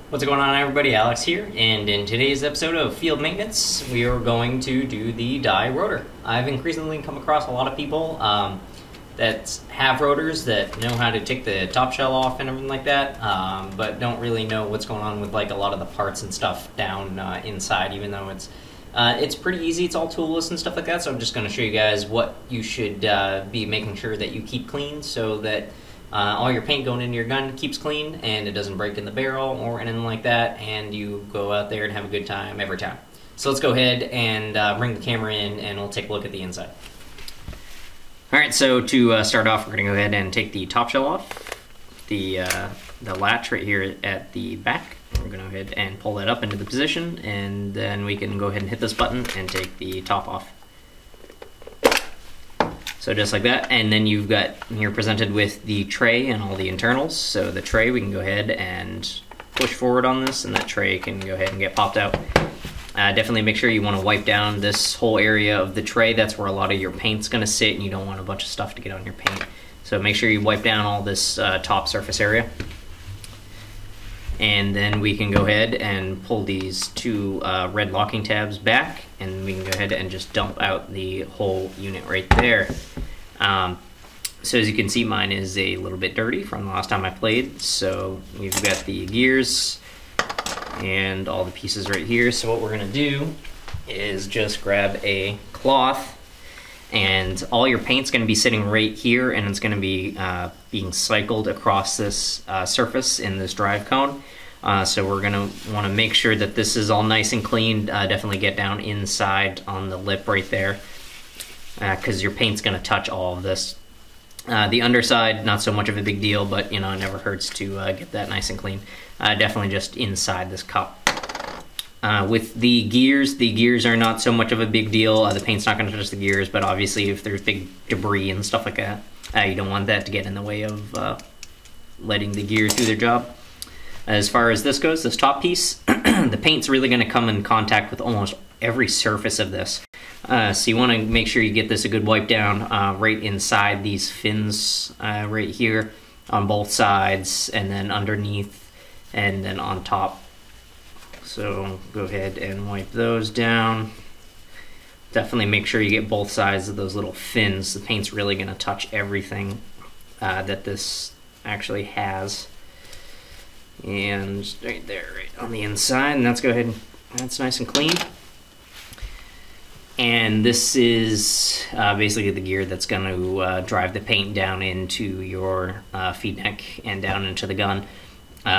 What's going on, everybody? Alex here, and in today's episode of Field Maintenance, we are going to do the die rotor. I've increasingly come across a lot of people that have rotors that know how to take the top shell off and everything like that, but don't really know what's going on with like a lot of the parts and stuff down inside, even though it's pretty easy. It's all toolless and stuff like that, so I'm just going to show you guys what you should be making sure that you keep clean so that all your paint going into your gun keeps clean and it doesn't break in the barrel or anything like that, and you go out there and have a good time every time. So let's go ahead and bring the camera in and we'll take a look at the inside. Alright, so to start off, we're going to go ahead and take the top shell off, the latch right here at the back. We're going to go ahead and pull that up into the position, and then we can go ahead and hit this button and take the top off. So just like that, and then you're presented with the tray and all the internals. So the tray, we can go ahead and push forward on this, and that tray can go ahead and get popped out. Definitely make sure you want to wipe down this whole area of the tray. That's where a lot of your paint's going to sit, and you don't want a bunch of stuff to get on your paint. So make sure you wipe down all this top surface area. And then we can go ahead and pull these two red locking tabs back, and we can go ahead and just dump out the whole unit right there. So as you can see, mine is a little bit dirty from the last time I played. So we've got the gears and all the pieces right here. So what we're gonna do is just grab a cloth, and all your paint's gonna be sitting right here, and it's gonna be being cycled across this surface in this drive cone. So we're gonna wanna make sure that this is all nice and clean. Definitely get down inside on the lip right there, because your paint's gonna touch all of this. The underside, not so much of a big deal, but you know, it never hurts to get that nice and clean. Definitely just inside this cup. With the gears are not so much of a big deal. The paint's not gonna touch the gears, but obviously if there's big debris and stuff like that, you don't want that to get in the way of letting the gears do their job. As far as this goes, this top piece, the paint's really gonna come in contact with almost every surface of this. So you want to make sure you get this a good wipe down right inside these fins right here on both sides, and then underneath, and then on top. So go ahead and wipe those down. Definitely make sure you get both sides of those little fins. The paint's really going to touch everything that this actually has. And right there, right on the inside, and let's go ahead and that's nice and clean. And this is basically the gear that's going to drive the paint down into your feed neck and down into the gun.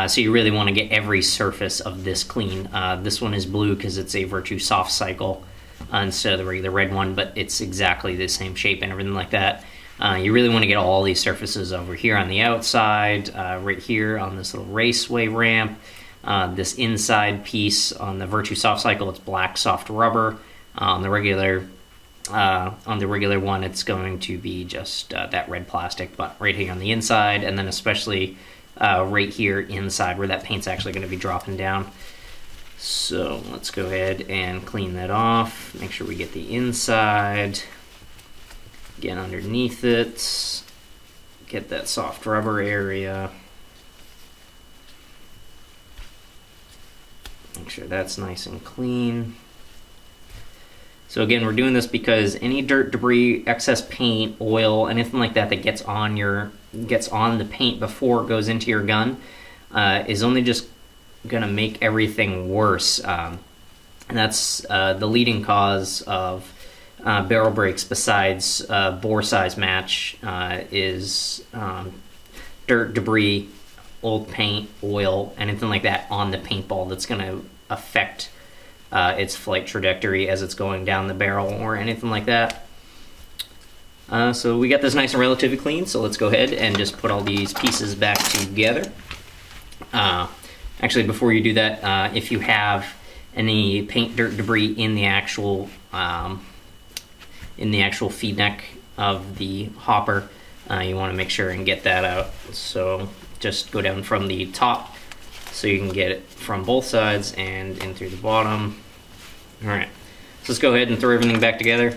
So you really want to get every surface of this clean. This one is blue because it's a Virtue Soft Cycle instead of the regular red one, but it's exactly the same shape and everything like that. You really want to get all these surfaces over here on the outside, right here on this little raceway ramp, this inside piece on the Virtue Soft Cycle, it's black soft rubber. On the regular one, it's going to be just that red plastic, but right here on the inside, and then especially right here inside where that paint's actually going to be dropping down. So let's go ahead and clean that off. Make sure we get the inside, get underneath it, get that soft rubber area. Make sure that's nice and clean. So again, we're doing this because any dirt, debris, excess paint, oil, anything like that that gets on the paint before it goes into your gun is only just gonna make everything worse. And that's the leading cause of barrel breaks besides bore size match is dirt, debris, old paint, oil, anything like that on the paintball that's gonna affect its flight trajectory as it's going down the barrel or anything like that. So we got this nice and relatively clean, so let's go ahead and just put all these pieces back together. Actually, before you do that, if you have any paint, dirt, debris in the actual feed neck of the hopper, you want to make sure and get that out. So just go down from the top so you can get it from both sides and in through the bottom. Alright, so let's go ahead and throw everything back together.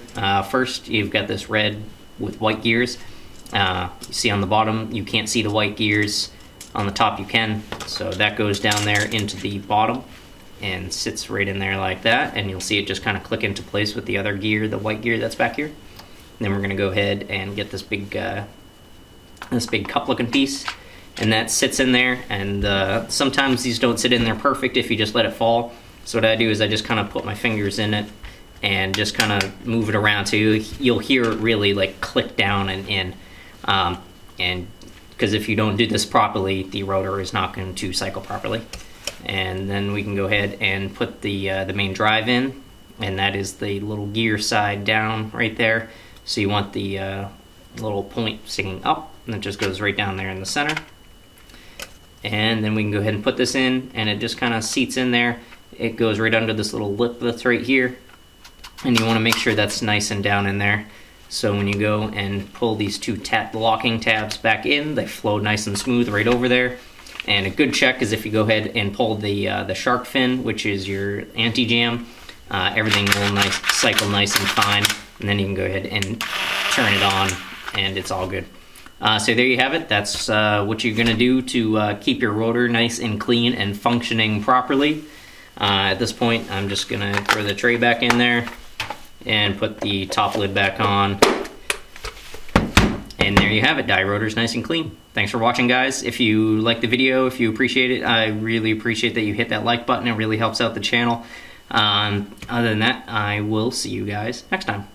First, you've got this red with white gears. You see on the bottom, you can't see the white gears. on the top you can. So that goes down there into the bottom and sits right in there like that, and you'll see it just kind of click into place with the other gear, the white gear that's back here. And then we're going to go ahead and get this big cup looking piece, and that sits in there. And sometimes these don't sit in there perfect if you just let it fall. So what I do is I just kind of put my fingers in it and just kind of move it around, so you'll hear it really like click down and in. And because if you don't do this properly, the rotor is not going to cycle properly. And then we can go ahead and put the main drive in, and that is the little gear side down right there. So you want the little point sticking up, and it just goes right down there in the center. And then we can go ahead and put this in, and it just kind of seats in there. It goes right under this little lip that's right here, and you want to make sure that's nice and down in there. So when you go and pull these two locking tabs back in, they flow nice and smooth right over there. And a good check is if you go ahead and pull the shark fin, which is your anti-jam, everything will cycle nice and fine, and then you can go ahead and turn it on, and it's all good. So there you have it. That's what you're going to do to keep your rotor nice and clean and functioning properly. At this point, I'm just going to throw the tray back in there and put the top lid back on. And there you have it. Die rotor's nice and clean. Thanks for watching, guys. If you like the video, if you appreciate it, I really appreciate that you hit that like button. It really helps out the channel. Other than that, I will see you guys next time.